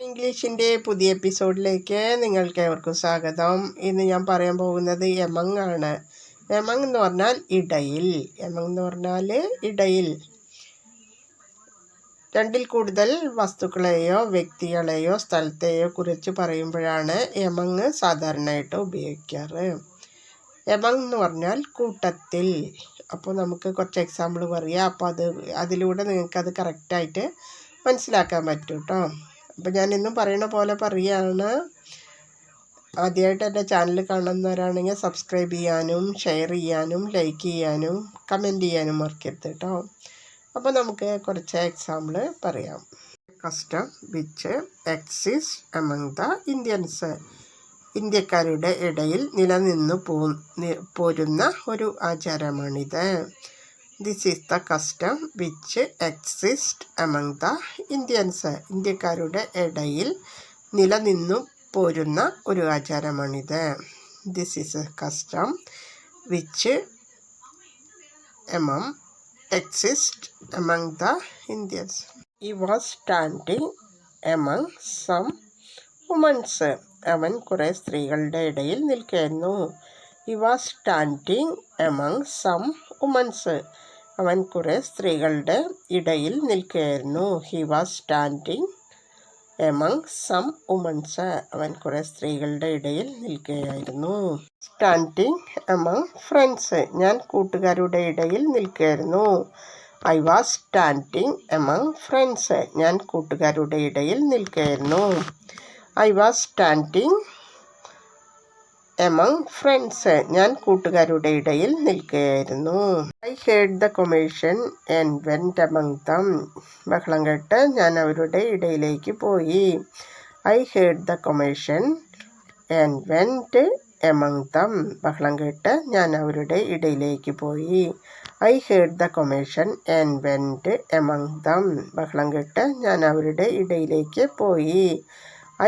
ഇംഗ്ലീഷിൻ്റെ പുതിയ എപ്പിസോഡിലേക്ക് നിങ്ങൾക്ക് ഏവർക്കും സ്വാഗതം. ഇന്ന് ഞാൻ പറയാൻ പോകുന്നത് എമങ് ആണ്. എമങ് എന്ന് പറഞ്ഞാൽ ഇടയിൽ. എമങ് എന്ന് പറഞ്ഞാൽ ഇടയിൽ. രണ്ടിൽ കൂടുതൽ വസ്തുക്കളെയോ വ്യക്തികളെയോ സ്ഥലത്തെയോ കുറിച്ച് പറയുമ്പോഴാണ് എമങ് സാധാരണയായിട്ട് ഉപയോഗിക്കാറ്. എമങ് എന്ന് പറഞ്ഞാൽ കൂട്ടത്തിൽ. അപ്പോൾ നമുക്ക് കുറച്ച് എക്സാമ്പിൾ പറയാം. അപ്പോൾ അതിലൂടെ നിങ്ങൾക്കത് കറക്റ്റായിട്ട് മനസ്സിലാക്കാൻ പറ്റും കേട്ടോ. അപ്പോൾ ഞാൻ ഇന്നും പറയുന്ന പോലെ പറയുകയാണ്. ആദ്യമായിട്ട് എൻ്റെ ചാനൽ കാണുന്നവരാണെങ്കിൽ സബ്സ്ക്രൈബ് ചെയ്യാനും ഷെയർ ചെയ്യാനും ലൈക്ക് ചെയ്യാനും കമൻറ്റ് ചെയ്യാനും മറക്കരുത് കേട്ടോ. അപ്പോൾ നമുക്ക് കുറച്ച് എക്സാമ്പിൾ പറയാം. Custom which exist among the Indians. ഇന്ത്യക്കാരുടെ ഇടയിൽ നിലനിന്നു പോരുന്ന ഒരു ആചാരമാണിത്. This is the custom which exist among the Indians. ഇന്ത്യക്കാരുടെ ഇടയിൽ നിലനിന്നു പോരുന്ന ഒരു ആചാരമാണിത്. This is a custom which exist among the Indians. He was standing among some womens. അവൻ കുറേ സ്ത്രീകളുടെ ഇടയിൽ നിൽക്കുകയായിരുന്നു. He was standing among some womens. അവൻ കുറേ സ്ത്രീകളുടെ ഇടയിൽ നിൽക്കുകയായിരുന്നു. He was standing among some womens. അവൻ കുറേ സ്ത്രീകളുടെ ഇടയിൽ നിൽക്കുകയായിരുന്നു. Standing among friends. ഞാൻ കൂട്ടുകാരുടെ ഇടയിൽ നിൽക്കുകയായിരുന്നു. I was standing among friends. ഞാൻ കൂട്ടുകാരുടെ ഇടയിൽ നിൽക്കുകയായിരുന്നു. I was standing among friends. ഞാൻ കൂട്ടുകാരുടെ ഇടയിൽ നിൽക്കുകയായിരുന്നു. I heard the commotion and went among them. ബഹളം കേട്ട് ഞാൻ അവരുടെ ഇടയിലേക്ക് പോയി. I heard the commotion and went among them. ബഹളം കേട്ട് ഞാൻ അവരുടെ ഇടയിലേക്ക് പോയി. I heard the commotion and went among them. ബഹളം കേട്ട് ഞാൻ അവരുടെ ഇടയിലേക്ക് പോയി.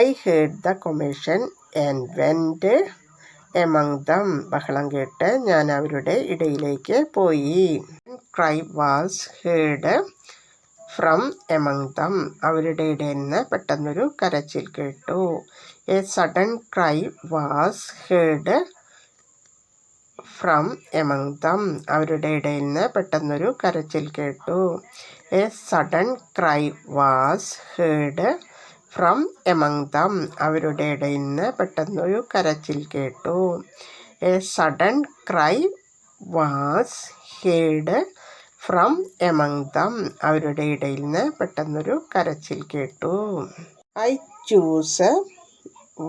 I heard the commotion and went among them. ബഹളം കേട്ട് ഞാൻ അവരുടെ ഇടയിലേക്ക് പോയി. Cry was heard from among them. അവരുടെ ഇടയിൽ നിന്ന് പെട്ടെന്നൊരു കരച്ചിൽ കേട്ടു. A sudden cry was heard from among them. അവരുടെ ഇടയിൽ നിന്ന് പെട്ടെന്നൊരു കരച്ചിൽ കേട്ടു. A sudden cry was heard from among them. അവരുടെ ഇടയിൽ നിന്ന് പെട്ടെന്നൊരു കരച്ചിൽ കേട്ടു. A sudden cry was heard from among them. അവരുടെ ഇടയിൽ നിന്ന് പെട്ടെന്നൊരു കരച്ചിൽ കേട്ടു. I choose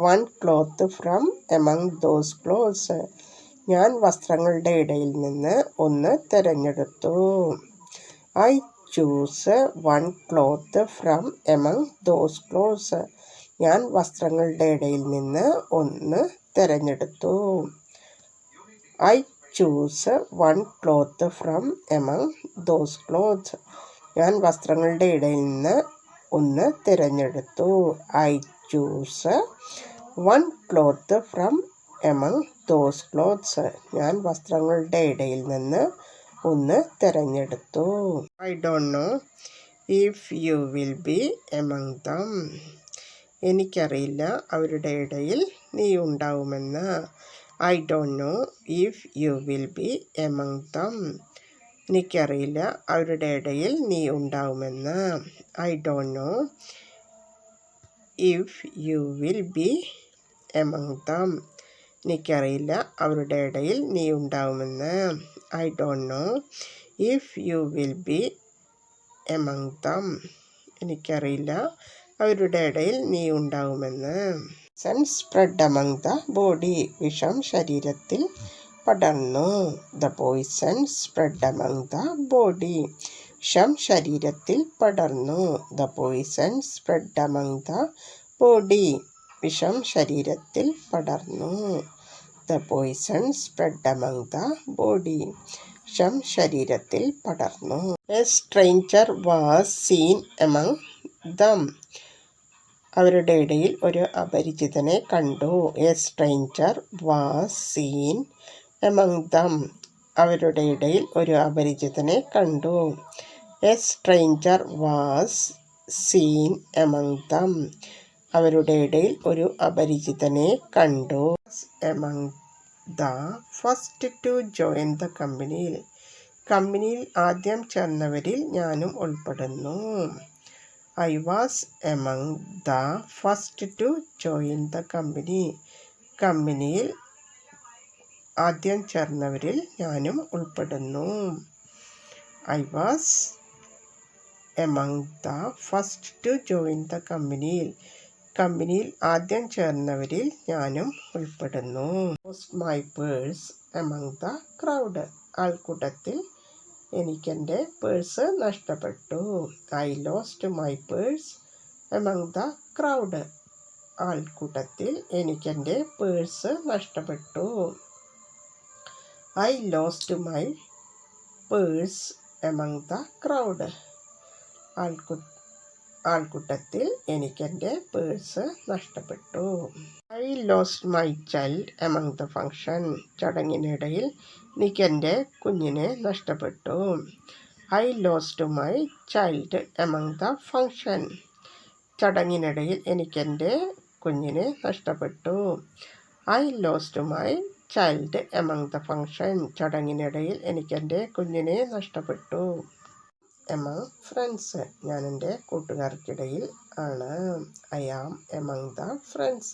one cloth from among those clothes. ഞാൻ വസ്ത്രങ്ങളുടെ ഇടയിൽ നിന്ന് ഒന്ന് തിരഞ്ഞെടുത്തു. I choose one cloth from among those clothes. ഞാൻ വസ്ത്രങ്ങളുടെ ഇടയിൽ നിന്ന് ഒന്ന് തിരഞ്ഞെടുത്തു. I choose one cloth from among those clothes. ഞാൻ വസ്ത്രങ്ങളുടെ ഇടയിൽ നിന്ന് ഒന്ന് തിരഞ്ഞെടുത്തു. I choose one cloth from among those clothes. ഞാൻ വസ്ത്രങ്ങളുടെ ഇടയിൽ നിന്ന് ഒന്ന് തിരഞ്ഞെടുത്തു. I don't know if you will be among them. എനിക്കറിയില്ല അവരുടെ ഇടയിൽ നീ ഉണ്ടാവുമെന്ന്. I don't know if you will be among them. എനിക്കറിയില്ല അവരുടെ ഇടയിൽ നീ ഉണ്ടാവുമെന്ന്. I don't know if you will be among them. എനിക്കറിയില്ല അവരുടെ ഇടയിൽ നീ ഉണ്ടാവുമെന്ന്. I don't know if you will be among them. എനിക്കറിയില്ല അവരുടെ ഇടയിൽ നീ ഉണ്ടാവുമെന്ന്. Son spread among the body. വിഷം ശരീരത്തിൽ പടർന്നു. The poison spread among the body. വിഷം ശരീരത്തിൽ പടർന്നു. The poison spread among the body. വിഷം ശരീരത്തിൽ പടർന്നു. The poison spread among the body. വിഷം ശരീരത്തിൽ പടർന്നു. A stranger was scene among them. അവരുടെ ഇടയിൽ ഒരു അപരിചിതനെ കണ്ടു. A stranger was scene among them. അവരുടെ ഇടയിൽ ഒരു അപരിചിതനെ കണ്ടു. A stranger was scene among them. അവരുടെ ഇടയിൽ ഒരു അപരിചിതനെ കണ്ടു. among the first to join the company. കമ്പനിയിൽ ആദ്യം ചേർന്നവരിൽ ഞാനും ഉൾപ്പെടുന്നു. I was among the first to join the company. കമ്പനിയിൽ ആദ്യം ചേർന്നവരിൽ ഞാനും ഉൾപ്പെടുന്നു. I was among the first to join the company. കമ്പനിയിൽ ആദ്യം ചേർന്നവരിൽ ഞാനും ഉൾപ്പെടുന്നു. Lost my purse among the crowd. ആൾക്കൂട്ടത്തിൽ എനിക്കെൻ്റെ പേഴ്സ് നഷ്ടപ്പെട്ടു. I lost my purse among the crowd. ആൾക്കൂട്ടത്തിൽ എനിക്കെൻ്റെ പേഴ്സ് നഷ്ടപ്പെട്ടു. I lost my purse among the crowd. ആൾക്കൂട്ടത്തിൽ എനിക്കെൻ്റെ പേഴ്സ് നഷ്ടപ്പെട്ടു. I lost my child among the function. ചടങ്ങിനിടയിൽ എനിക്കെൻ്റെ കുഞ്ഞിനെ നഷ്ടപ്പെട്ടു. I lost my child among the function. ചടങ്ങിനിടയിൽ എനിക്കെൻ്റെ കുഞ്ഞിനെ നഷ്ടപ്പെട്ടു. I lost my child among the function. ചടങ്ങിനിടയിൽ എനിക്കെൻ്റെ കുഞ്ഞിനെ നഷ്ടപ്പെട്ടു. among friends. ഞാൻ എൻ്റെ കൂട്ടുകാർക്കിടയിൽ ആണ്. I am among the friends.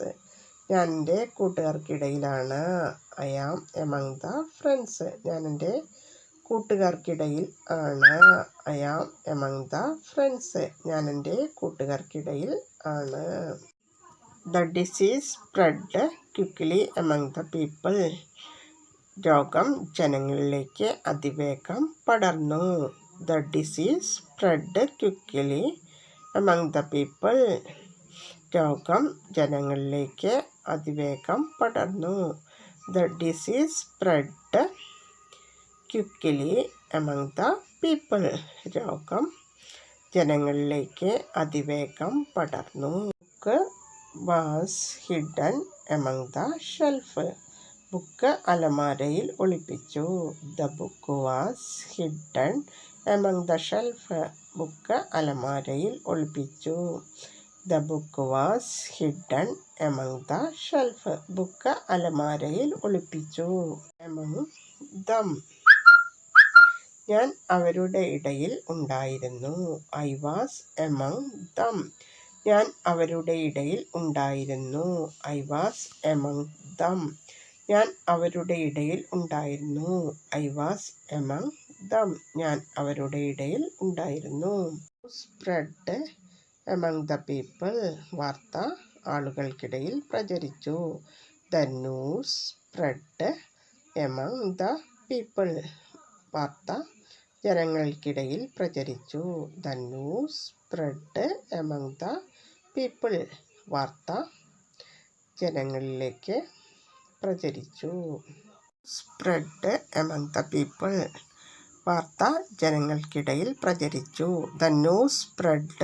ഞാൻ എൻ്റെ കൂട്ടുകാർക്കിടയിലാണ്. I am among the friends. ഞാൻ എൻ്റെ കൂട്ടുകാർക്കിടയിൽ ആണ്. I am among the friends. ഞാൻ എൻ്റെ കൂട്ടുകാർക്കിടയിൽ ആണ്. The disease spread quickly among the people. രോഗം ജനങ്ങളിലേക്ക് അതിവേഗം പടർന്നു. The disease spread quickly among the people. രോഗം ജനങ്ങളിലേക്ക് അതിവേഗം പടർന്നു. The disease spread quickly among the people. രോഗം ജനങ്ങളിലേക്ക് അതിവേഗം പടർന്നു. Book was hidden among the shelf. Book അലമാരയിൽ ഒളിപ്പിച്ചു. The book was hidden among the shelf. Book അലമാരയിൽ ഒളിപ്പിച്ചു. The book was hidden among the shelf. Book അലമാരയിൽ ഒളിപ്പിച്ചു. Among them. ഞാൻ അവരുടെ ഇടയിൽ ഉണ്ടായിരുന്നു. I was among them. ഞാൻ അവരുടെ ഇടയിൽ ഉണ്ടായിരുന്നു. I was among them. ഞാൻ അവരുടെ ഇടയിൽ ഉണ്ടായിരുന്നു. I was among them. ഞാൻ അവരുടെ ഇടയിൽ ഉണ്ടായിരുന്നു. Spread among the people. വാർത്ത ആളുകൾക്കിടയിൽ പ്രചരിച്ചു. The news spread among the people. വാർത്ത ജനങ്ങൾക്കിടയിൽ പ്രചരിച്ചു. The news spread among the people. വാർത്ത ജനങ്ങളിലേക്ക് പ്രചരിച്ചു. Spread among the people. വാർത്ത ജനങ്ങൾക്കിടയിൽ പ്രചരിച്ചു. The news spread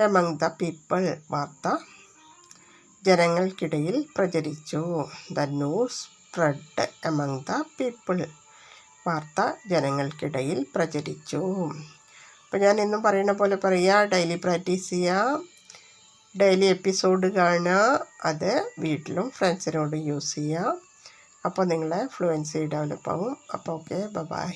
among the people. വാർത്ത ജനങ്ങൾക്കിടയിൽ പ്രചരിച്ചു. The news spread among the people. വാർത്ത ജനങ്ങൾക്കിടയിൽ പ്രചരിച്ചു. അപ്പോൾ ഞാൻ എന്നും പറയുന്ന പോലെ പറയുക, ഡെയിലി പ്രാക്ടീസ് ചെയ്യുക, ഡെയിലി എപ്പിസോഡ് കാണുക, അത് വീട്ടിലും ഫ്രണ്ട്സിനോട് യൂസ് ചെയ്യുക. അപ്പോൾ നിങ്ങളെ ഫ്ലുവൻസി ഡെവലപ്പ് ആവും. അപ്പോൾ ഓക്കെ, ബൈ.